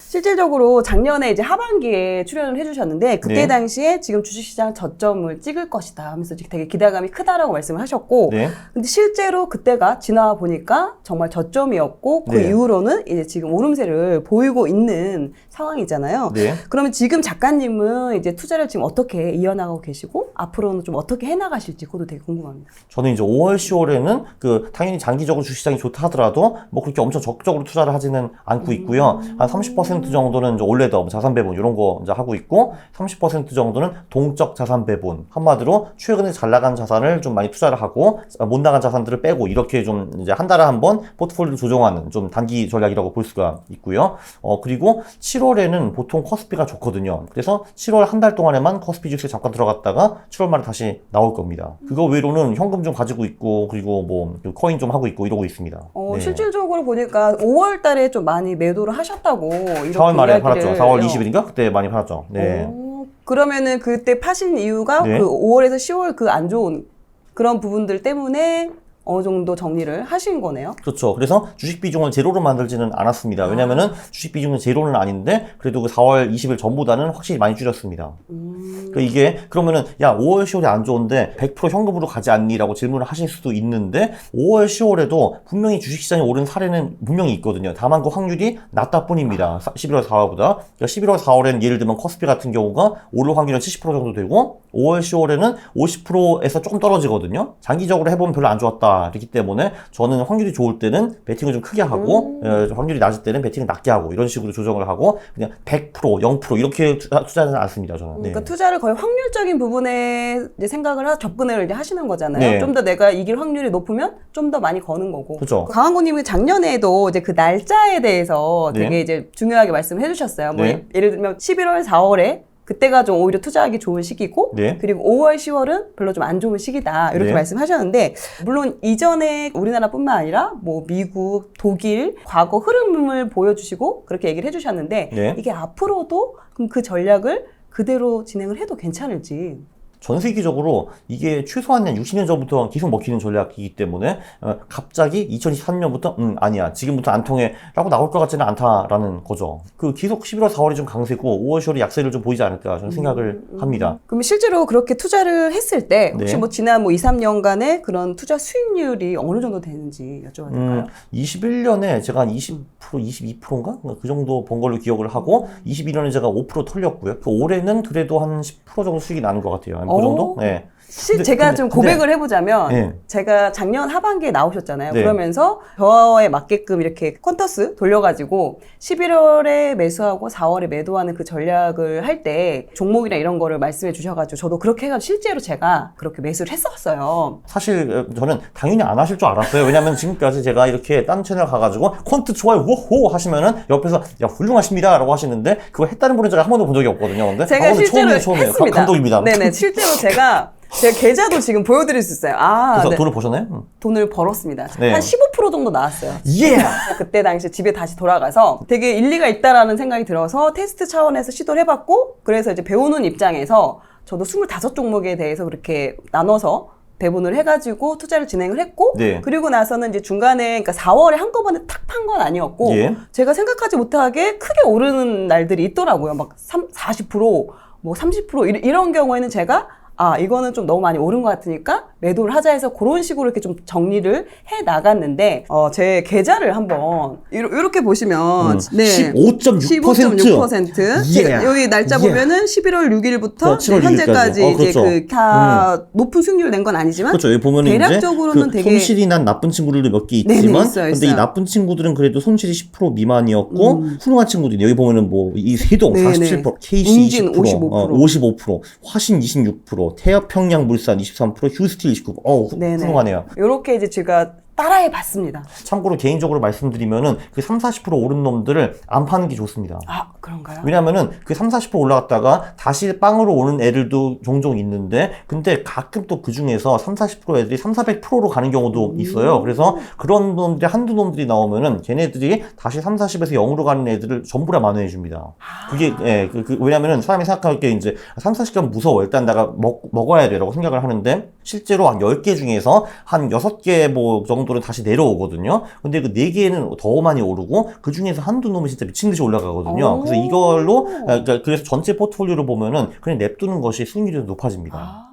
실질적으로 작년에 이제 하반기에 출연을 해주셨는데 그때 네. 당시에 지금 주식시장 저점을 찍을 것이다 하면서 되게 기대감이 크다라고 말씀을 하셨고 네. 근데 실제로 그때가 지나와 보니까 정말 저점이었고 그 네. 이후로는 이제 지금 오름세를 보이고 있는 상황이잖아요. 네. 그러면 지금 작가님은 이제 투자를 지금 어떻게 이어나가고 계시고 앞으로는 좀 어떻게 해나가실지 그것도 되게 궁금합니다. 저는 이제 5월, 10월에는 당연히 장기적으로 주식시장이 좋다 하더라도 뭐 그렇게 엄청 적극적으로 투자를 하지는 않고 있고요. 한 30% 정도는 이제 올레더, 자산 배분 이런 거 이제 하고 있고 30% 정도는 동적 자산 배분. 한마디로 최근에 잘 나간 자산을 좀 많이 투자를 하고 못 나간 자산들을 빼고 이렇게 좀 이제 한 달에 한 번 포트폴리오를 조정하는 좀 단기 전략이라고 볼 수가 있고요. 그리고 7월에는 보통 코스피가 좋거든요. 그래서 7월 한 달 동안에만 코스피 주식에 잠깐 들어갔다가 7월 말에 다시 나올 겁니다. 그거 외로는 현금 좀 가지고 있고 그리고 뭐 코인 좀 하고 있고 이러고 있습니다. 네. 실질적으로 보니까 5월 달에 좀 많이 매도를 하셨다고 이렇게 4월 말에 팔았죠. 4월 이야기를 20일인가? 그때 많이 팔았죠. 네. 그러면은 그때 파신 이유가 네. 그 5월에서 10월 그 안 좋은 그런 부분들 때문에 어느 정도 정리를 하신 거네요. 그렇죠. 그래서 주식 비중을 제로로 만들지는 않았습니다. 왜냐면은 주식 비중은 제로는 아닌데 그래도 그 4월 20일 전보다는 확실히 많이 줄였습니다. 그러니까 이게 그러면은 야 5월 10월이 안 좋은데 100% 현금으로 가지 않니? 라고 질문을 하실 수도 있는데 5월 10월에도 분명히 주식시장이 오른 사례는 분명히 있거든요. 다만 그 확률이 낮다 뿐입니다. 11월 4월보다. 그러니까 11월 4월에는 예를 들면 코스피 같은 경우가 오를 확률은 70% 정도 되고 5월 10월에는 50%에서 조금 떨어지거든요. 장기적으로 해보면 별로 안 좋았다. 그렇기 때문에 저는 확률이 좋을 때는 베팅을 좀 크게 하고 확률이 낮을 때는 베팅을 낮게 하고 이런 식으로 조정을 하고 그냥 100%, 0% 이렇게 투자하지 않습니다. 저는. 네. 그러니까 투자를 거의 확률적인 부분에 이제 생각을 접근을 이제 하시는 거잖아요. 네. 좀 더 내가 이길 확률이 높으면 좀 더 많이 거는 거고. 그렇죠. 강한구님이 작년에도 이제 그 날짜에 대해서 되게 네. 이제 중요하게 말씀을 해주셨어요. 뭐 네. 예를 들면 11월, 4월에 그때가 좀 오히려 투자하기 좋은 시기고 네. 그리고 5월, 10월은 별로 좀 안 좋은 시기다 이렇게 네. 말씀하셨는데 물론 이전에 우리나라뿐만 아니라 뭐 미국, 독일 과거 흐름을 보여주시고 그렇게 얘기를 해주셨는데 네. 이게 앞으로도 그럼 그 전략을 그대로 진행을 해도 괜찮을지. 전 세계적으로 이게 최소한 한 60년 전부터 계속 먹히는 전략이기 때문에 갑자기 2023년부터 아니야 지금부터 안 통해 라고 나올 것 같지는 않다라는 거죠. 그 계속 11월 4월이 좀 강세고 5월 10월이 약세를 좀 보이지 않을까 저는 생각을 합니다. 그럼 실제로 그렇게 투자를 했을 때 혹시 네. 뭐 지난 뭐 2, 3년간의 그런 투자 수익률이 어느 정도 되는지 여쭤봐도 될까요? 21년에 제가 한 20%, 22%인가? 그 정도 번 걸로 기억을 하고 22년에 제가 5% 털렸고요. 그 올해는 그래도 한 10% 정도 수익이 나는 것 같아요. 그 정도? 네. 제가 좀 고백을 해보자면 네. 제가 작년 하반기에 나오셨잖아요. 네. 그러면서 저에 맞게끔 이렇게 퀀터스 돌려가지고 11월에 매수하고 4월에 매도하는 그 전략을 할 때 종목이나 이런 거를 말씀해 주셔가지고 저도 그렇게 해가지고 실제로 제가 그렇게 매수를 했었어요. 사실 저는 당연히 안 하실 줄 알았어요. 왜냐면 지금까지 제가 이렇게 딴 채널 가가지고 콘트 좋아요 워호 하시면은 옆에서 야 훌륭하십니다 라고 하시는데 그거 했다는 분은 제가 한 번도 본 적이 없거든요. 근데 제가 실제로 했습니다. 감독입니다. 네네 실제로 제가 계좌도 지금 보여드릴 수 있어요. 그래서 네. 돈을 버셨나요? 돈을 벌었습니다. 네. 한 15% 정도 나왔어요. 예! 그때 당시 집에 다시 돌아가서 되게 일리가 있다라는 생각이 들어서 테스트 차원에서 시도를 해봤고 그래서 이제 배우는 입장에서 저도 25종목에 대해서 그렇게 나눠서 배분을 해가지고 투자를 진행을 했고 네. 그리고 나서는 이제 중간에 그러니까 4월에 한꺼번에 탁 판 건 아니었고 예. 제가 생각하지 못하게 크게 오르는 날들이 있더라고요. 막 40%, 뭐 30% 이런 경우에는 제가 이거는 좀 너무 많이 오른 것 같으니까 매도를 하자 해서 그런 식으로 이렇게 좀 정리를 해 나갔는데, 제 계좌를 한번, 이렇게 보시면, 네. 15.6%. 제가 여기 날짜 보면은 11월 6일부터 7월 현재까지 6일까지. 이제 그렇죠. 다 높은 수익률을 낸 건 아니지만, 그렇죠. 여기 보면은 대략적으로는 이제 되게 손실이 난 나쁜 친구들도 몇 개 네네, 있지만, 있어요, 근데 이 있어요. 나쁜 친구들은 그래도 손실이 10% 미만이었고, 훌륭한 친구들이 여기 보면은 뭐 이 세동 네네. 47%, KC 웅진 20%, 55%. 55%, 화신 26%, 태엽평양물산 23%, 휴스틸 29%. 네네. 훌륭하네요. 요렇게 이제 제가 따라해 봤습니다. 참고로 개인적으로 말씀드리면은 그 30, 40% 오른 놈들을 안 파는 게 좋습니다. 그런가요? 왜냐면은 그 30, 40% 올라갔다가 다시 빵으로 오는 애들도 종종 있는데, 근데 가끔 또 그 중에서 30, 40% 애들이 400%로 가는 경우도 있어요. 그래서 그런 놈들이 한두 놈들이 나오면은 걔네들이 다시 30, 40에서 0으로 가는 애들을 전부 다 만회해 줍니다. 그게, 예, 왜냐면은 사람이 생각할 게 이제 30, 40가 무서워. 일단 내가 먹어야 돼라고 생각을 하는데, 실제로 한 10개 중에서 한 6개 뭐 정도는 다시 내려오거든요. 근데 그 4개는 더 많이 오르고, 그 중에서 한두 놈은 진짜 미친 듯이 올라가거든요. 그래서 이걸로, 그래서 전체 포트폴리오로 보면은 그냥 냅두는 것이 수익률이 높아집니다.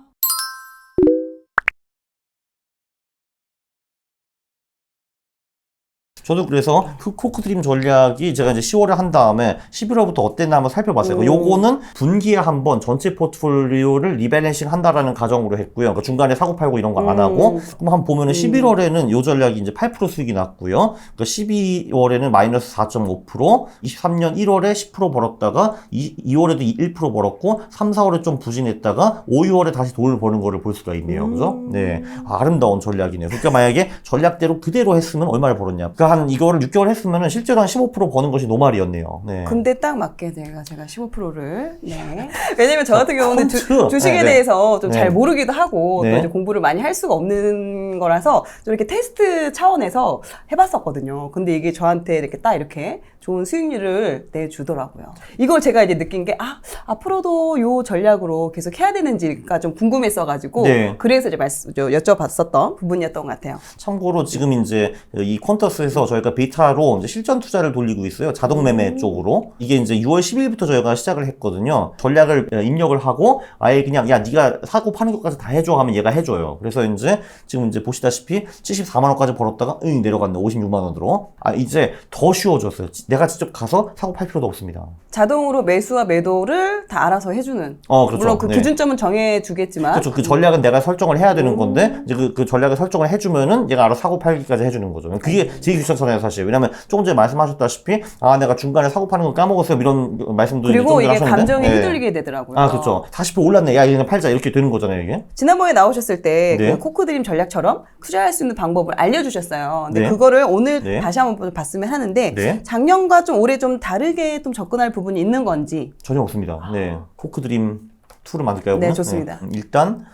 저도 그래서 그 코크드림 전략이 제가 이제 10월에 한 다음에 11월부터 어땠나 한번 살펴봤어요. 요거는 분기에 한번 전체 포트폴리오를 리밸런싱 한다라는 가정으로 했고요. 그러니까 중간에 사고 팔고 이런 거 안 하고, 그럼 한번 보면은 11월에는 요 전략이 이제 8% 수익이 났고요. 그러니까 12월에는 마이너스 4.5%, 23년 1월에 10% 벌었다가 2월에도 1% 벌었고, 3, 4월에 좀 부진했다가 5, 6월에 다시 돈을 버는 거를 볼 수가 있네요. 그죠? 네. 아름다운 전략이네요. 그러니까 만약에 전략대로 그대로 했으면 얼마를 벌었냐. 그러니까 한 이거를 6개월 했으면은 실제로 한 15% 버는 것이 노말이었네요. 네. 근데 딱 맞게 제가 15%를 네. 왜냐면 저 같은 경우는 주식에 네, 네. 대해서 좀 잘 네. 모르기도 하고 네. 또 이제 공부를 많이 할 수가 없는 거라서 좀 이렇게 테스트 차원에서 해봤었거든요. 근데 이게 저한테 이렇게 딱 이렇게 좋은 수익률을 내주더라고요. 이걸 제가 이제 느낀 게 앞으로도 요 전략으로 계속 해야 되는지가 좀 궁금했어가지고 네. 그래서 이제 여쭤봤었던 부분이었던 것 같아요. 참고로 지금 이제 이 퀀터스에서 저희가 베타로 이제 실전 투자를 돌리고 있어요. 자동 매매 쪽으로. 이게 이제 6월 10일부터 저희가 시작을 했거든요. 전략을 입력을 하고 아예 그냥 야 네가 사고 파는 것까지 다 해줘 하면 얘가 해줘요. 그래서 이제 지금 이제 보시다시피 74만 원까지 벌었다가 내려갔네. 56만 원으로. 이제 더 쉬워졌어요. 내가 직접 가서 사고 팔 필요도 없습니다. 자동으로 매수와 매도를 다 알아서 해주는. 그렇죠. 물론 그 네. 기준점은 정해주겠지만. 그렇죠. 그 전략은 내가 설정을 해야 되는 건데, 이제 그 전략을 설정을 해주면은 얘가 알아서 사고 팔기까지 해주는 거죠. 그게 되게 귀찮잖아요, 사실. 왜냐면 조금 전에 말씀하셨다시피, 내가 중간에 사고 파는 거 까먹었어요. 이런 말씀도 그리고 조금 전에 이게 하셨는데. 감정이 네. 휘둘리게 되더라고요. 그렇죠. 40% 올랐네. 야, 이거 팔자. 이렇게 되는 거잖아요, 이게. 지난번에 나오셨을 때 네. 그 코크드림 전략처럼 투자할 수 있는 방법을 알려주셨어요. 근데 네. 그거를 오늘 네. 다시 한번 봤으면 하는데 네. 작년과 좀 올해 좀 다르게 좀 접근할 부분이 있는 건지. 전혀 없습니다. 네. 코크드림 2를 만들까요? 네, 그러면? 좋습니다. 일단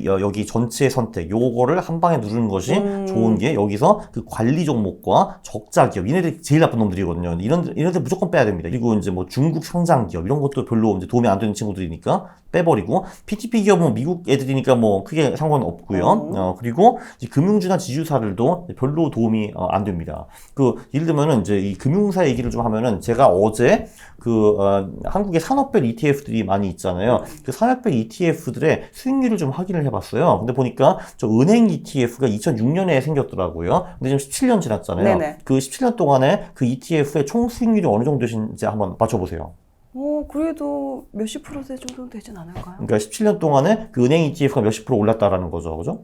여기 전체 선택 요거를 한 방에 누르는 것이 좋은 게, 여기서 그 관리 종목과 적자 기업, 얘네들이 제일 나쁜 놈들이거든요. 이런들 무조건 빼야 됩니다. 그리고 이제 뭐 중국 상장 기업 이런 것도 별로 이제 도움이 안 되는 친구들이니까 빼버리고, PTP 기업은 미국 애들이니까 뭐 크게 상관없고요. 그리고 이제 금융주나 지주사들도 별로 도움이 안 됩니다. 예를 들면은 이제 이 금융사 얘기를 좀 하면은, 제가 어제 한국의 산업별 ETF들이 많이 있잖아요. 그 산업별 ETF들의 수익률을 좀 확인을 해봤어요. 근데 보니까 저 은행 ETF가 2006년에 생겼더라고요. 근데 지금 17년 지났잖아요. 네네. 그 17년 동안에 그 ETF의 총 수익률이 어느 정도신지 한번 맞춰보세요. 그래도 몇십 프로세 정도는 되진 않을까요? 그러니까 17년 동안에 그 은행 ETF가 몇십 프로 올랐다라는 거죠. 그죠?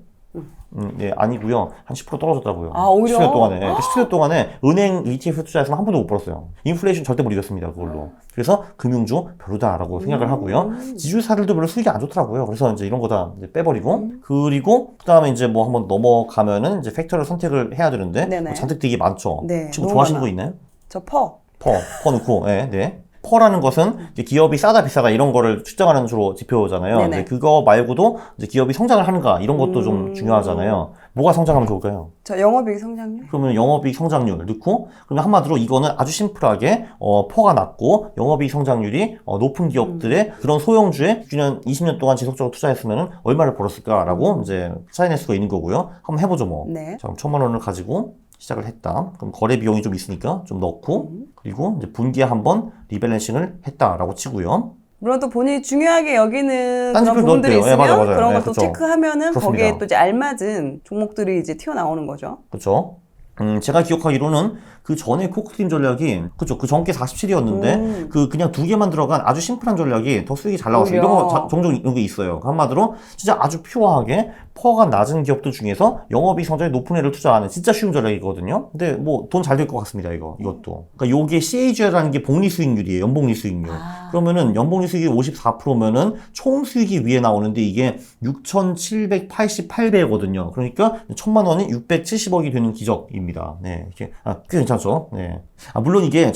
예, 아니고요. 한 10% 떨어졌다고요. 오히려? 17년 동안에. 그 17년 동안에 은행 ETF 투자했으면 한 번도 못 벌었어요. 인플레이션 절대 못 이겼습니다, 그걸로. 그래서 금융주 별로다라고 생각을 하고요. 지주사들도 별로 수익이 안 좋더라고요. 그래서 이제 이런 거 다 빼버리고, 그리고 그다음에 이제 뭐 한번 넘어가면은 이제 팩터를 선택을 해야 되는데, 네네. 잔뜩 되게 많죠. 네, 지금 너무 좋아하시는 많아. 거 있나요? 저 퍼. 퍼 넣고, 네. 퍼라는 것은 이제 기업이 싸다 비싸다 이런 거를 측정하는 주로 지표잖아요. 네네. 근데 그거 말고도 이제 기업이 성장을 하는가 이런 것도 좀 중요하잖아요. 뭐가 성장하면 좋을까요? 저 영업이익 성장률? 그러면 영업이익 성장률 넣고, 그러면 한마디로 이거는 아주 심플하게 퍼가 낮고 영업이익 성장률이 높은 기업들의 그런 소형주에 20년 동안 지속적으로 투자했으면 얼마를 벌었을까라고 이제 찾아낼 수가 있는 거고요. 한번 해보죠 뭐. 네. 자, 그럼 1,000만 원을 가지고 시작을 했다. 그럼 거래 비용이 좀 있으니까 좀 넣고, 그리고 이제 분기에 한번 리밸런싱을 했다라고 치고요. 물론 또 본인이 중요하게 여기는 딴 그런 지표 부분들이 넣어도 돼요. 있으면 맞아요. 그런 네, 것도 그렇죠. 체크하면은 그렇습니다. 거기에 또 이제 알맞은 종목들이 이제 튀어나오는 거죠. 그렇죠. 제가 기억하기로는 그 전에 코크드림 전략이, 그쵸, 그 전께 47이었는데, 그냥 2개만 들어간 아주 심플한 전략이 더 수익이 잘 나왔어요. 이런 거 종종 이런 게 있어요. 한마디로, 진짜 아주 퓨어하게, 퍼가 낮은 기업들 중에서 영업이익 성장이 높은 애를 투자하는 진짜 쉬운 전략이거든요. 근데 뭐, 돈 잘 될 것 같습니다, 이것도. 그러니까 요게 CAGR라는 게 복리 수익률이에요. 연복리 수익률. 그러면은, 연복리 수익이 54%면은 총 수익이 위에 나오는데, 이게 6,788배거든요. 그러니까, 1,000만 원이 670억이 되는 기적입니다. 네. 이렇게, 꽤 괜찮죠. 네. 물론 이게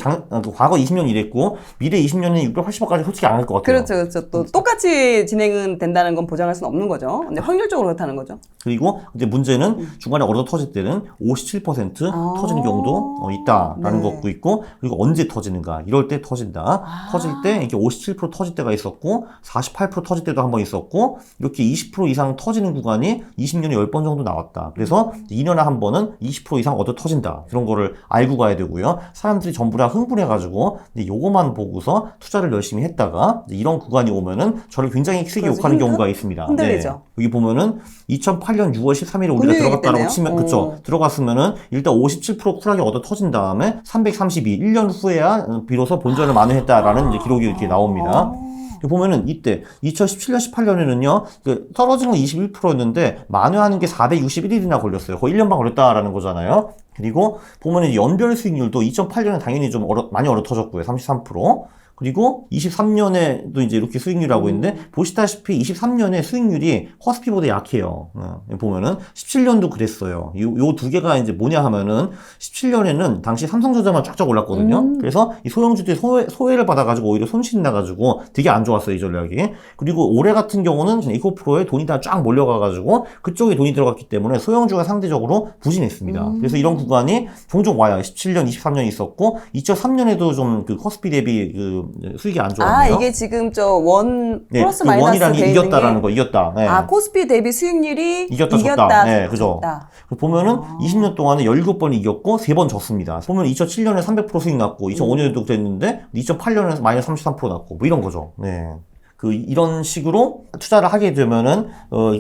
과거 20년 이랬고 미래 20년에 680억까지 솔직히 안 할 것 같아요. 그렇죠, 그렇죠. 또 똑같이 진행은 된다는 건 보장할 수는 없는 거죠. 근데 확률적으로 그렇다는 거죠. 그리고 이제 문제는 중간에 얻어 터질 때는 57% 터지는 경우도 있다라는 네. 것도 있고, 그리고 언제 터지는가, 이럴 때 터진다. 터질 때 이게 57% 터질 때가 있었고 48% 터질 때도 한 번 있었고, 이렇게 20% 이상 터지는 구간이 20년에 10번 정도 나왔다. 그래서 2년에 한 번은 20% 이상 얻어 터진다. 그런 거를 알고 가야 되고요. 사람들이 전부 다 흥분해가지고 요거만 보고서 투자를 열심히 했다가 이런 구간이 오면은 저를 굉장히 세게 욕하는 경우가 있습니다. 흔들리죠. 여기 보면은 2008년 6월 13일에 우리가 금요일 들어갔다라고 때네요. 치면, 그쵸. 들어갔으면은 일단 57% 쿨하게 얻어 터진 다음에 332, 1년 후에야 비로소 본전을 만회했다라는 이제 기록이 이렇게 나옵니다. 보면은 이때 2017년 18년에는요 떨어진 건 21%였는데 만회하는 게 461일이나 걸렸어요. 거의 1년 반 걸렸다라는 거잖아요. 그리고 보면은 연별 수익률도 2008년에 당연히 좀 많이 얼어 터졌고요. 33%. 그리고 23년에도 이제 이렇게 수익률이 하고 있는데, 보시다시피 23년에 수익률이 코스피보다 약해요. 보면은 17년도 그랬어요. 요 두 개가 이제 뭐냐 하면은 17년에는 당시 삼성전자만 쫙쫙 올랐거든요. 그래서 이 소형주들이 소외를 받아가지고 오히려 손실이 나가지고 되게 안 좋았어요, 이 전략이. 그리고 올해 같은 경우는 이코프로에 돈이 다 쫙 몰려가가지고 그쪽에 돈이 들어갔기 때문에 소형주가 상대적으로 부진했습니다. 그래서 이런 구간이 종종 와요. 17년, 23년 있었고 2003년에도 좀 그 코스피 대비 수익이 안 좋았네요. 이게 지금 플러스 그 마이너스 원이라는 게 돼 이겼다라는 거, 이겼다. 네. 코스피 대비 수익률이 이겼다, 졌다. 네, 그죠. 보면은 20년 동안에 17번 이겼고 3번 졌습니다. 보면 2007년에 300% 수익 났고 2005년에도 그랬는데 2008년에 마이너스 33% 났고 뭐 이런 거죠. 네. 이런 식으로 투자를 하게 되면은,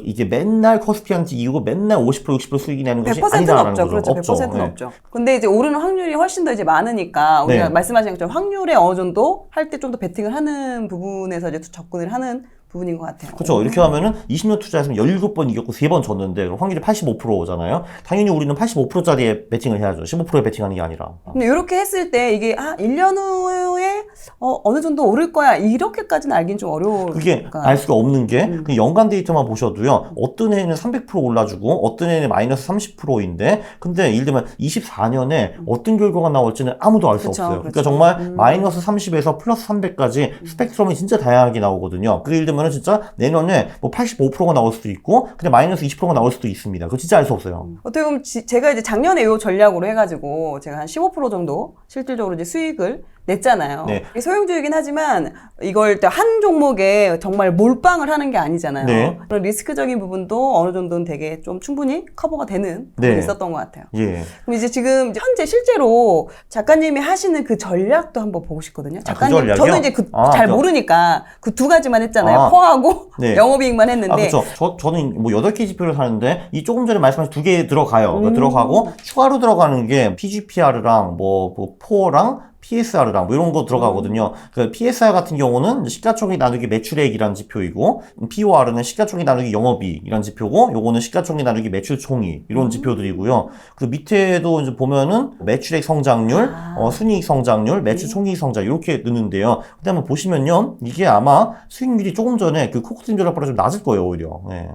이게 맨날 코스피한테 이기고 맨날 50%, 60% 수익이 내는 것이 100%는 아니다라는 없죠. 거죠. 그렇죠. 100%는 네. 없죠. 근데 이제 오르는 확률이 훨씬 더 이제 많으니까, 우리가 네. 말씀하신 것처럼 확률에 어느 정도 할 때 좀 더 베팅을 하는 부분에서 이제 접근을 하는 부분인 것 같아요. 그렇죠. 이렇게 하면은 20년 투자했으면 17번 이겼고 3번 졌는데 그럼 확률이 85%잖아요. 당연히 우리는 85%짜리에 베팅을 해야죠. 15%에 베팅하는 게 아니라. 근데 이렇게 했을 때 이게 1년 후에 어느 정도 오를 거야 이렇게까지는 알긴 좀 어려울. 그게 알 수가 없는 게 그 연간 데이터만 보셔도요. 어떤 해에는 300% 올라주고 어떤 해에는 마이너스 30%인데 근데 예를 들면 24년에 어떤 결과가 나올지는 아무도 알 수 없어요. 그러니까 정말 마이너스 30에서 플러스 300까지 스펙트럼이 진짜 다양하게 나오거든요. 그 예를 들면 진짜 내년에 뭐 85%가 나올 수도 있고 그냥 마이너스 20%가 나올 수도 있습니다. 그거 진짜 알 수 없어요. 어떻게 보면 제가 이제 작년에 이 전략으로 해가지고 제가 한 15% 정도 실질적으로 이제 수익을 냈잖아요. 네. 소형주이긴 하지만 이걸 한 종목에 정말 몰빵을 하는 게 아니잖아요. 네. 그런 리스크적인 부분도 어느 정도는 되게 좀 충분히 커버가 되는 부분이 네. 있었던 것 같아요. 예. 그럼 이제 지금 현재 실제로 작가님이 하시는 그 전략도 한번 보고 싶거든요. 작가님, 그 전략이요? 저는 이제 잘 모르니까 그 두 가지만 했잖아요. 퍼하고 네. 영업이익만 했는데. 그렇죠. 저는 뭐 8개 지표를 사는데 이 조금 전에 말씀하신 2개 들어가요. 그러니까 들어가고 추가로 들어가는 게 PGPR랑 뭐 포랑 PSR랑 뭐 이런 거 들어가거든요. 그 PSR 같은 경우는 시가총액 나누기 매출액이라는 지표이고, POR은 시가총액 나누기 영업이익이라는 지표고, 요거는 시가총액 나누기 매출총익 이런 지표들이고요. 그 밑에도 이제 보면은 매출액 성장률, 순이익 성장률, 매출총익 성장률 이렇게 넣는데요. 근데 한번 보시면요, 이게 아마 수익률이 조금 전에 그 코코팀 전략보다 좀 낮을 거예요, 오히려. 네.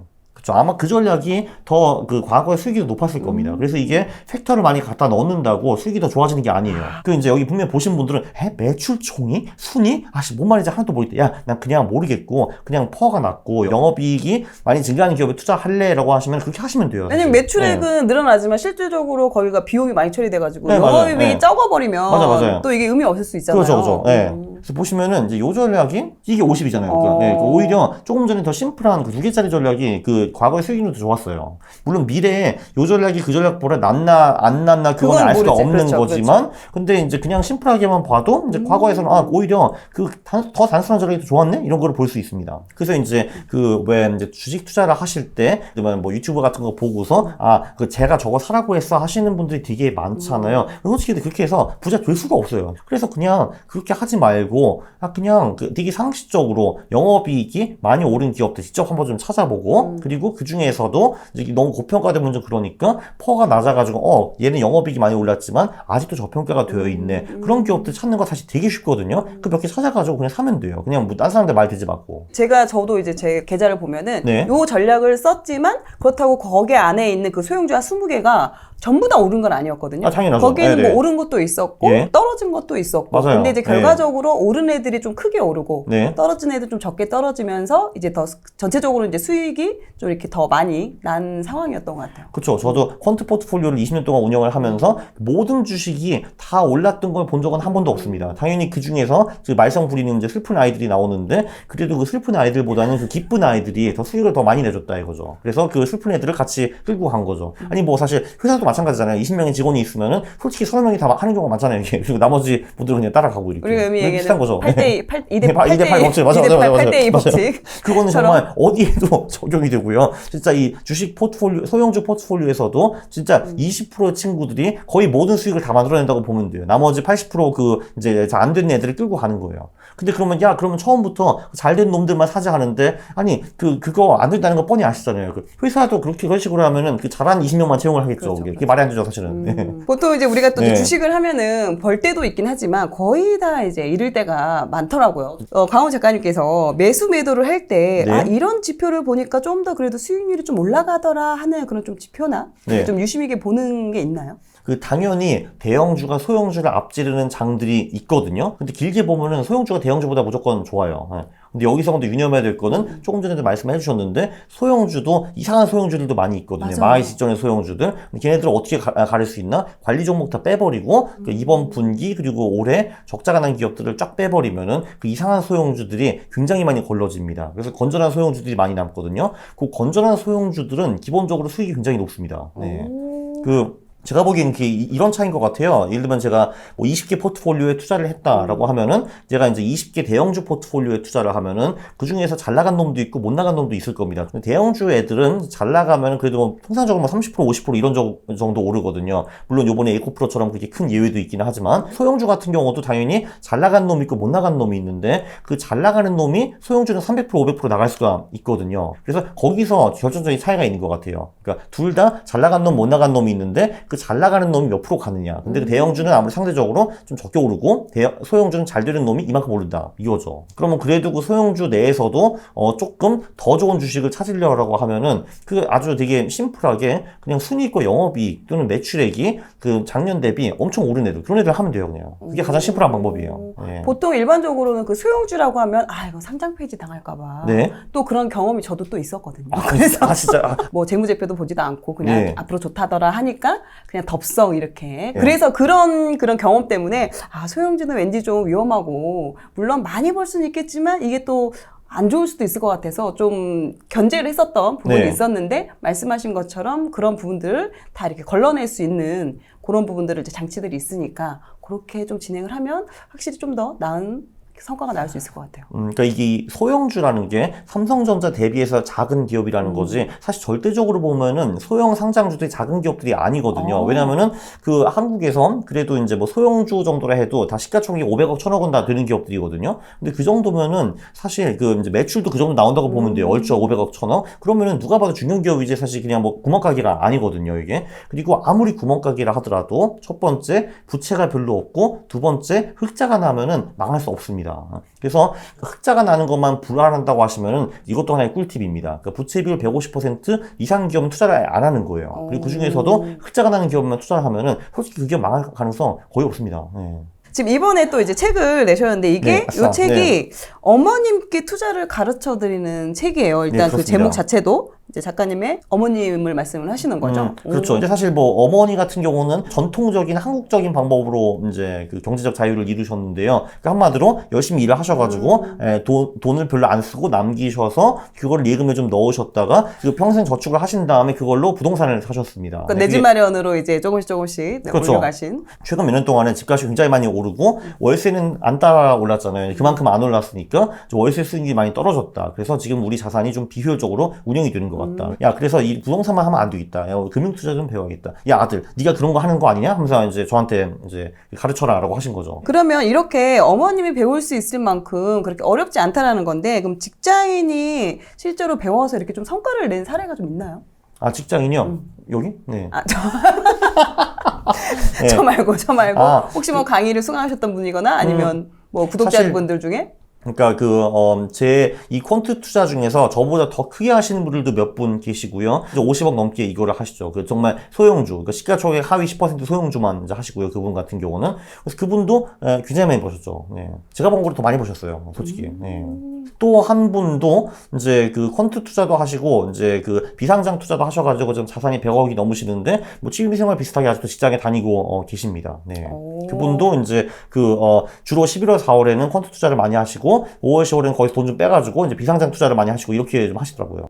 그렇죠. 아마 그 전략이 더 그 과거의 수익이 더 높았을 겁니다. 그래서 이게 팩터를 많이 갖다 넣는다고 수익이 더 좋아지는 게 아니에요. 그 이제 여기 분명 보신 분들은 매출 총이 순위? 뭔 말인지 하나도 모르겠다. 야, 난 그냥 모르겠고 그냥 퍼가 낮고 영업이익이 많이 증가하는 기업에 투자할래라고 하시면 그렇게 하시면 돼요. 왜냐면 매출액은 늘어나지만 실질적으로 거기가 비용이 많이 처리돼가지고 네, 영업이익이 맞아요. 적어버리면 맞아요. 또 이게 의미 없을 수 있잖아요. 그렇죠. 네. 그래서 보시면은 이제 요 전략이 이게 50이잖아요. 그러니까. 네, 오히려 조금 전에 더 심플한 그 2개짜리 전략이 그 과거의 수익률도 좋았어요. 물론 미래에 요 전략이 그 전략보다 낫나 안 낫나 그건 알 수가 모르지. 없는 그렇죠, 거지만 근데 이제 그냥 심플하게만 봐도 이제 과거에서는 오히려 그 더 단순한 전략이 더 좋았네 이런 거를 볼 수 있습니다. 그래서 이제 그 왜 이제 주식 투자를 하실 때 뭐 유튜브 같은 거 보고서 그 제가 저거 사라고 했어 하시는 분들이 되게 많잖아요. 솔직히 그렇게 해서 부자 될 수가 없어요. 그래서 그냥 그렇게 하지 말고 그냥 되게 상식적으로 영업이익이 많이 오른 기업들 직접 한번 좀 찾아보고 그리고 그 중에서도 이제 너무 고평가되면 좀 그러니까 퍼가 낮아가지고 얘는 영업이익이 많이 올랐지만 아직도 저평가가 되어 있네. 그런 기업들 찾는 거 사실 되게 쉽거든요. 그 몇 개 찾아가지고 그냥 사면 돼요. 그냥 뭐 딴 사람들 말 듣지 말고. 저도 이제 제 계좌를 보면은 네. 요 전략을 썼지만 그렇다고 거기 안에 있는 그 소형주가 20개가 전부 다 오른 건 아니었거든요. 아, 당연하죠. 거기에는 네, 네. 뭐 오른 것도 있었고 예. 떨어진 것도 있었고. 맞아요. 근데 이제 네. 결과적으로 오른 애들이 좀 크게 오르고 네. 떨어진 애들 좀 적게 떨어지면서 이제 더 전체적으로 이제 수익이 좀 이렇게 더 많이 난 상황이었던 것 같아요. 그렇죠. 저도 퀀트 포트폴리오를 20년 동안 운영을 하면서 모든 주식이 다 올랐던 걸 본 적은 한 번도 없습니다. 당연히 그 중에서 말썽 부리는 이제 슬픈 아이들이 나오는데 그래도 그 슬픈 아이들보다는 그 기쁜 아이들이 더 수익을 더 많이 내줬다 이거죠. 그래서 그 슬픈 애들을 같이 끌고 간 거죠. 아니 뭐 사실 회사도 마찬가지잖아요. 20명의 직원이 있으면은 솔직히 30명이 다 하는 경우가 많잖아요. 이게. 그리고 나머지 분들은 그냥 따라가고 이렇게. 우리가 의미 비슷한 얘기하는 거죠. 2대 2대 8 법칙. 맞아요. 8대2 법칙. 그거는 정말 어디에도 적용이 되고요. 진짜 이 주식 포트폴리오, 소형주 포트폴리오에서도 진짜 20% 친구들이 거의 모든 수익을 다 만들어낸다고 보면 돼요. 나머지 80% 이제 안 된 애들을 끌고 가는 거예요. 근데 그러면 처음부터 잘 된 놈들만 사자 하는데, 아니, 그거 안 된다는 거 뻔히 아시잖아요. 회사도 그런 식으로 하면은 잘한 20명만 채용을 하겠죠. 그렇죠, 그게 말이 안 되죠, 사실은. 보통 이제 우리가 또 네. 주식을 하면은 벌 때도 있긴 하지만 거의 다 이제 잃을 때가 많더라고요. 강원 작가님께서 매수 매도를 할 때, 네. 아, 이런 지표를 보니까 좀 더 그래도 수익률이 좀 올라가더라 하는 그런 좀 지표나 네. 좀 유심 있게 보는 게 있나요? 당연히 대형주가 소형주를 앞지르는 장들이 있거든요. 근데 길게 보면은 소형주가 대형주보다 무조건 좋아요. 예. 근데 여기서 근데 유념해야 될 거는 조금 전에도 말씀해 주셨는데 소형주도 이상한 소형주들도 많이 있거든요. 맞아요. 마하이 직전의 소형주들. 걔네들을 어떻게 가릴 수 있나? 관리 종목 다 빼버리고 이번 분기 그리고 올해 적자가 난 기업들을 쫙 빼버리면은 그 이상한 소형주들이 굉장히 많이 걸러집니다. 그래서 건전한 소형주들이 많이 남거든요. 그 건전한 소형주들은 기본적으로 수익이 굉장히 높습니다. 네. 제가 보기엔 이런 차이인 것 같아요. 예를 들면 제가 뭐 20개 포트폴리오에 투자를 했다라고 하면은 제가 이제 20개 대형주 포트폴리오에 투자를 하면은 그 중에서 잘 나간 놈도 있고 못 나간 놈도 있을 겁니다. 대형주 애들은 잘 나가면은 그래도 뭐 통상적으로 30% 50% 이런 정도 오르거든요. 물론 요번에 에코프로처럼 그렇게 큰 예외도 있기는 하지만 소형주 같은 경우도 당연히 잘 나간 놈이 있고 못 나간 놈이 있는데 그 잘 나가는 놈이 소형주는 300% 500% 나갈 수가 있거든요. 그래서 거기서 결정적인 차이가 있는 것 같아요. 그러니까 둘 다 잘 나간 놈 못 나간 놈이 있는데 그 잘 나가는 놈이 몇 프로 가느냐. 근데 그 대형주는 아무리 상대적으로 좀 적게 오르고 소형주는 잘 되는 놈이 이만큼 오른다. 이거죠. 그러면 그래도 그 소형주 내에서도 조금 더 좋은 주식을 찾으려고 하면은 아주 되게 심플하게 그냥 순이익과 영업이익 또는 매출액이 작년 대비 엄청 오른 애들 그런 애들 하면 돼요. 그냥. 그게 가장 심플한 방법이에요. 네. 보통 일반적으로는 그 소형주라고 하면 이거 상장 폐지 당할까봐 네. 또 그런 경험이 저도 또 있었거든요. 그래서 진짜. 뭐 재무제표도 보지도 않고 그냥 네. 앞으로 좋다더라 하니까 그냥 덥석 이렇게. 네. 그래서 그런 경험 때문에 소형주는 왠지 좀 위험하고 물론 많이 벌 수는 있겠지만 이게 또 안 좋을 수도 있을 것 같아서 좀 견제를 했었던 부분이 네. 있었는데 말씀하신 것처럼 그런 부분들을 다 이렇게 걸러낼 수 있는 그런 부분들을 이제 장치들이 있으니까 그렇게 좀 진행을 하면 확실히 좀 더 나은 성과가 나올 수 있을 것 같아요. 그러니까 이게 소형주라는 게 삼성전자 대비해서 작은 기업이라는 거지 사실 절대적으로 보면은 소형 상장주들이 작은 기업들이 아니거든요. 왜냐면은 한국에선 그래도 이제 뭐 소형주 정도라 해도 다 시가총액이 500억, 1000억 원 다 되는 기업들이거든요. 근데 그 정도면은 사실 이제 매출도 그 정도 나온다고 보면 돼요. 얼추 500억, 1000억. 그러면은 누가 봐도 중견 기업이지 사실 그냥 뭐 구멍가게가 아니거든요, 이게. 그리고 아무리 구멍가게라 하더라도 첫 번째 부채가 별로 없고 두 번째 흑자가 나면은 망할 수 없습니다. 그래서 흑자가 나는 것만 불안한다고 하시면은 이것도 하나의 꿀팁입니다. 그러니까 부채 비율 150% 이상 기업은 투자를 안 하는 거예요. 그리고 그 중에서도 흑자가 나는 기업만 투자를 하면은 솔직히 그 기업 망할 가능성 거의 없습니다. 네. 지금 이번에 또 이제 책을 내셨는데 이게 네, 이 책이 어머님께 투자를 가르쳐 드리는 책이에요. 일단 네, 그 제목 자체도 이제 작가님의 어머님을 말씀을 하시는 거죠. 그렇죠. 이제 사실 뭐 어머니 같은 경우는 전통적인 한국적인 방법으로 이제 경제적 자유를 이루셨는데요. 그러니까 한마디로 열심히 일을 하셔가지고 돈을 별로 안 쓰고 남기셔서 그걸 예금에 좀 넣으셨다가 평생 저축을 하신 다음에 그걸로 부동산을 사셨습니다. 그러니까 내 집 마련으로 이제 조금씩 그렇죠. 올려가신. 최근 몇 년 동안은 집값이 굉장히 많이 오르고 월세는 안 따라 올랐잖아요. 그만큼 안 올랐으니까 월세 수익이 많이 떨어졌다. 그래서 지금 우리 자산이 좀 비효율적으로 운영이 되는 것 같다. 야, 그래서 이 부동산만 하면 안 되겠다. 야, 금융투자 좀 배워야겠다. 야, 아들, 네가 그런 거 하는 거 아니냐? 하면서 이제 저한테 이제 가르쳐라라고 하신 거죠. 그러면 이렇게 어머님이 배울 수 있을 만큼 그렇게 어렵지 않다라는 건데, 그럼 직장인이 실제로 배워서 이렇게 좀 성과를 낸 사례가 좀 있나요? 직장인이요? 여기? 네. 저 말고. 혹시 뭐 강의를 수강하셨던 분이거나 아니면 뭐 구독자분들 중에? 그러니까 제 이 퀀트 투자 중에서 저보다 더 크게 하시는 분들도 몇 분 계시고요. 이제 50억 넘게 이거를 하시죠. 그 정말 소형주, 그러니까 시가총액 하위 10% 소형주만 이제 하시고요. 그분 같은 경우는. 그래서 그분도 굉장히 많이 버셨죠. 네. 제가 번 거보다 더 많이 버셨어요. 솔직히. 네. 또 한 분도 이제 그 퀀트 투자도 하시고 이제 그 비상장 투자도 하셔가지고 지금 자산이 100억이 넘으시는데 뭐 취미생활 비슷하게 아직도 직장에 다니고 계십니다. 네. 그분도 이제 주로 11월, 4월에는 퀀트 투자를 많이 하시고 5월, 10월에는 거기서 돈 좀 빼가지고 이제 비상장 투자를 많이 하시고 이렇게 좀 하시더라고요.